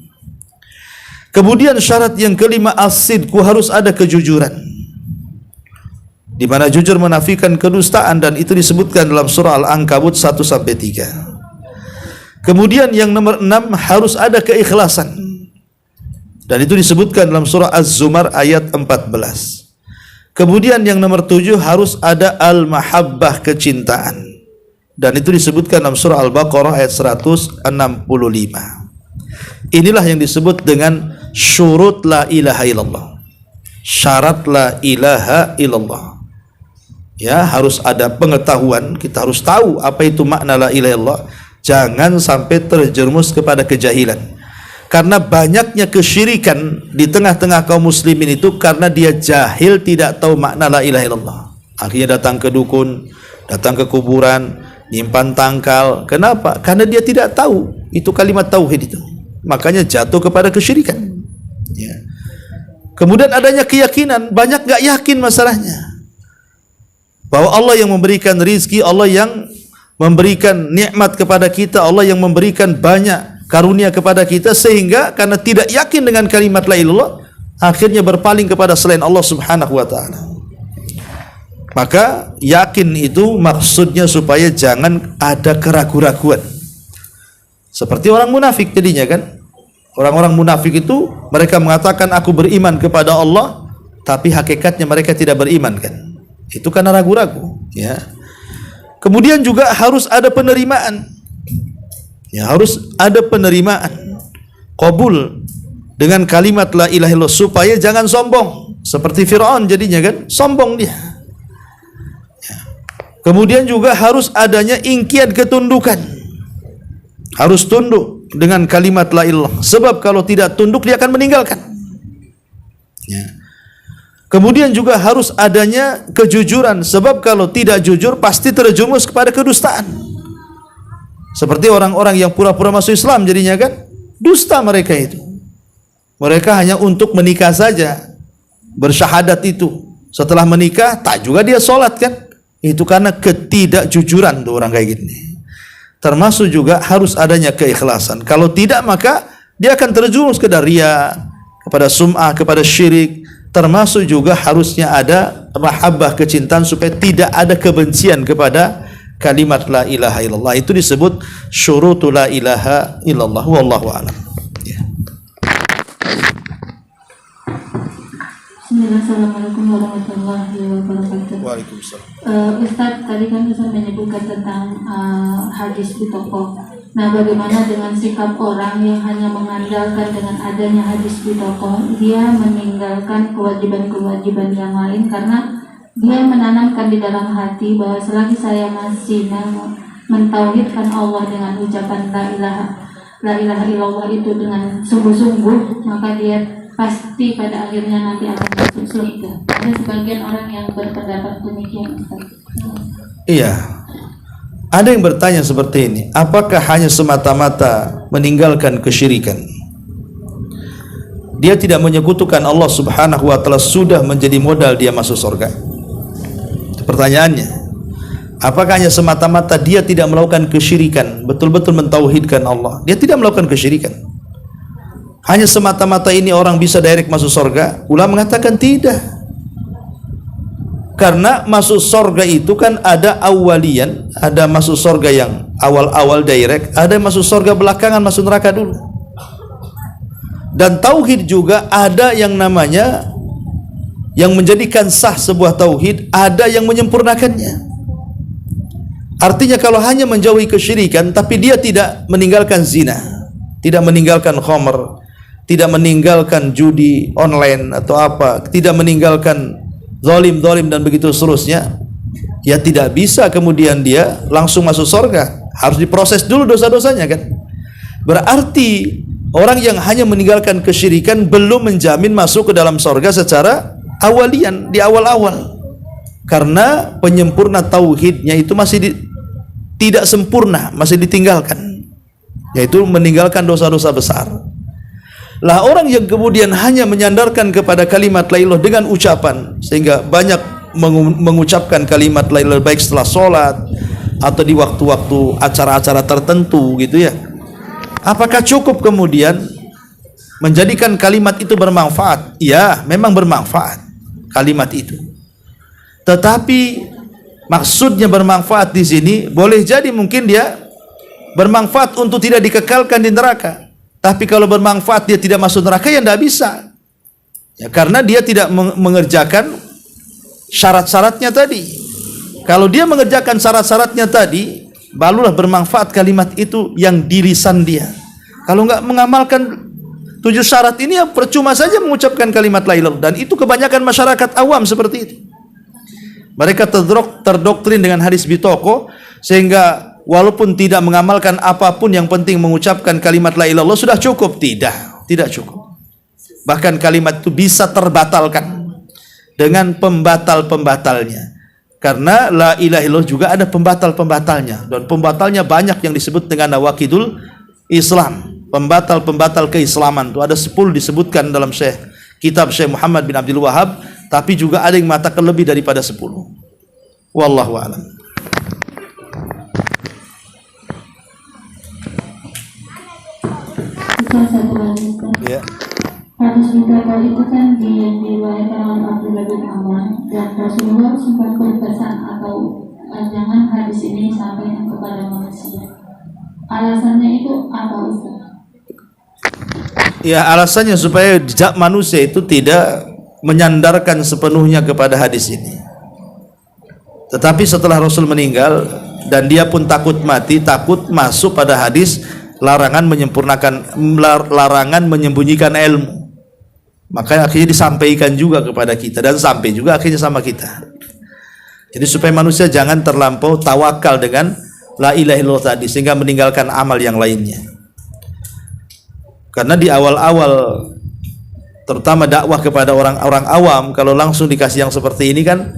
Kemudian syarat yang kelima, as-sidqu, harus ada kejujuran, di mana jujur menafikan kedustaan, dan itu disebutkan dalam surah Al-Ankabut 1-3. Kemudian yang nomor 6, harus ada keikhlasan, dan itu disebutkan dalam surah Az-Zumar ayat 14. Kemudian yang nomor 7, harus ada al-mahabbah, kecintaan, dan itu disebutkan dalam surah Al-Baqarah ayat 165. Inilah yang disebut dengan syurut la ilaha illallah, syarat la ilaha illallah. Ya, harus ada pengetahuan, kita harus tahu apa itu makna la ilaha illallah. Jangan sampai terjerumus kepada kejahilan, karena banyaknya kesyirikan di tengah-tengah kaum muslimin itu karena dia jahil, tidak tahu makna la ilaha illallah. Akhirnya datang ke dukun, datang ke kuburan, nyimpan tangkal. Kenapa? Karena dia tidak tahu itu kalimat tauhid itu, makanya jatuh kepada kesyirikan. Ya. Kemudian adanya keyakinan, banyak gak yakin masalahnya bahwa Allah yang memberikan rizki, Allah yang memberikan nikmat kepada kita, Allah yang memberikan banyak karunia kepada kita, sehingga karena tidak yakin dengan kalimat la ilaha illallah, akhirnya berpaling kepada selain Allah Subhanahu wa taala. Maka yakin itu maksudnya supaya jangan ada keraguan-raguan. Seperti orang munafik jadinya kan. Orang-orang munafik itu mereka mengatakan aku beriman kepada Allah, tapi hakikatnya mereka tidak beriman kan. Itu karena ragu-ragu, ya. Kemudian juga harus ada penerimaan. Ya, harus ada penerimaan. Qabul dengan kalimat la ilaha illallah, supaya jangan sombong. Seperti Fir'aun jadinya kan, sombong dia. Ya. Kemudian juga harus adanya ingkian ketundukan. Harus tunduk dengan kalimat la ilallah, sebab kalau tidak tunduk dia akan meninggalkan. Ya. Kemudian juga harus adanya kejujuran, sebab kalau tidak jujur pasti terjerumus kepada kedustaan. Seperti orang-orang yang pura-pura masuk Islam jadinya kan, dusta mereka itu. Mereka hanya untuk menikah saja, bersyahadat itu. Setelah menikah tak juga dia sholat kan. Itu karena ketidakjujuran tuh orang kayak gini. Termasuk juga harus adanya keikhlasan. Kalau tidak maka dia akan terjerumus ke riya, kepada sum'ah, kepada syirik. Termasuk juga harusnya ada mahabbah, kecintaan, supaya tidak ada kebencian kepada kalimat la ilaha illallah. Itu disebut syurutu la ilaha illallah. Wallahu a'lam. Ya. Assalamualaikum warahmatullahi wabarakatuh. Waalaikumsalam. Ustaz, tadi kan Ustaz menyebutkan tentang hadis di toko. Nah, bagaimana dengan sikap orang yang hanya mengandalkan dengan adanya hadis di toko, dia meninggalkan kewajiban-kewajiban yang lain karena dia menanamkan di dalam hati bahwa selagi saya masih mentauhidkan Allah dengan ucapan la ilaha illallah itu dengan sungguh-sungguh, maka dia pasti pada akhirnya nanti akan masuk surga. Ada sebagian orang yang berpendapat demikian, Ustaz. Iya. Ada yang bertanya seperti ini, apakah hanya semata-mata meninggalkan kesyirikan, dia tidak menyekutukan Allah Subhanahu wa taala, sudah menjadi modal dia masuk surga? Itu pertanyaannya. Apakah hanya semata-mata dia tidak melakukan kesyirikan, betul-betul mentauhidkan Allah, dia tidak melakukan kesyirikan, hanya semata-mata ini orang bisa direct masuk surga? Ulama mengatakan tidak. Karena masuk surga itu kan ada awalian, ada masuk surga yang awal-awal direct, ada masuk surga belakangan masuk neraka dulu. Dan tauhid juga ada yang namanya yang menjadikan sah sebuah tauhid, ada yang menyempurnakannya. Artinya kalau hanya menjauhi kesyirikan tapi dia tidak meninggalkan zina, tidak meninggalkan khamr, tidak meninggalkan judi online atau apa, tidak meninggalkan zalim dan begitu seterusnya, ya tidak bisa kemudian dia langsung masuk surga. Harus diproses dulu dosa-dosanya kan. Berarti orang yang hanya meninggalkan kesyirikan belum menjamin masuk ke dalam surga secara awalian, di awal-awal. Karena penyempurna tauhidnya itu masih tidak sempurna, masih ditinggalkan, yaitu meninggalkan dosa-dosa besar. Lah orang yang kemudian hanya menyandarkan kepada kalimat la ilaha dengan ucapan, sehingga banyak mengucapkan kalimat la ilaha baik setelah sholat, atau di waktu-waktu acara-acara tertentu gitu ya. Apakah cukup kemudian menjadikan kalimat itu bermanfaat? Ya, memang bermanfaat kalimat itu. Tetapi maksudnya bermanfaat di sini boleh jadi mungkin dia bermanfaat untuk tidak dikekalkan di neraka. Tapi kalau bermanfaat dia tidak masuk neraka, ya tidak bisa. Ya, karena dia tidak mengerjakan syarat-syaratnya tadi. Kalau dia mengerjakan syarat-syaratnya tadi, barulah bermanfaat kalimat itu yang di lisan dia. Kalau enggak mengamalkan 7 syarat ini, ya percuma saja mengucapkan kalimat la ilaha illallah. Dan itu kebanyakan masyarakat awam seperti itu. Mereka terdoktrin dengan hadis bitoko, sehingga walaupun tidak mengamalkan apapun, yang penting mengucapkan kalimat la ilaha illallah sudah cukup. Tidak cukup. Bahkan kalimat itu bisa terbatalkan dengan pembatal-pembatalnya. Karena la ilaha illallah juga ada pembatal-pembatalnya, dan pembatalnya banyak yang disebut dengan nawaqidul Islam, pembatal-pembatal keislaman. Itu ada 10 disebutkan dalam kitab Syekh Muhammad bin Abdul Wahab, tapi juga ada yang mengatakan lebih daripada 10. Wallahu a'lam. Satu lagi, Ya. hadis bitaqah itu kan diriwayatkan oleh Abdullah bin Amr, dan Rasulullah sempat berpesan atau jangan hadis ini sampaikan kepada manusia. Alasannya itu apa, Ustaz? Ya, alasannya supaya manusia itu tidak menyandarkan sepenuhnya kepada hadis ini. Tetapi setelah Rasul meninggal dan dia pun takut mati, takut masuk pada hadis larangan menyembunyikan ilmu. Maka akhirnya disampaikan juga kepada kita, dan sampai juga akhirnya sama kita. Jadi supaya manusia jangan terlampau tawakal dengan la ilaha illallah tadi sehingga meninggalkan amal yang lainnya. Karena di awal-awal terutama dakwah kepada orang-orang awam, kalau langsung dikasih yang seperti ini kan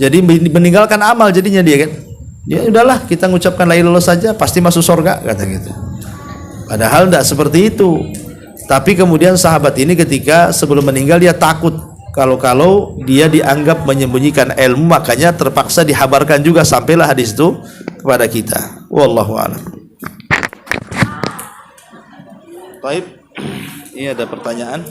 jadi meninggalkan amal jadinya dia kan. Ya udahlah, kita mengucapkan la ilaha illallah saja pasti masuk surga, kata gitu. Padahal tidak seperti itu. Tapi kemudian sahabat ini ketika sebelum meninggal dia takut kalau dia dianggap menyembunyikan ilmu, makanya terpaksa dihabarkan juga, sampailah hadis itu kepada kita. Wallahu a'lam. Baik, ini ada pertanyaan.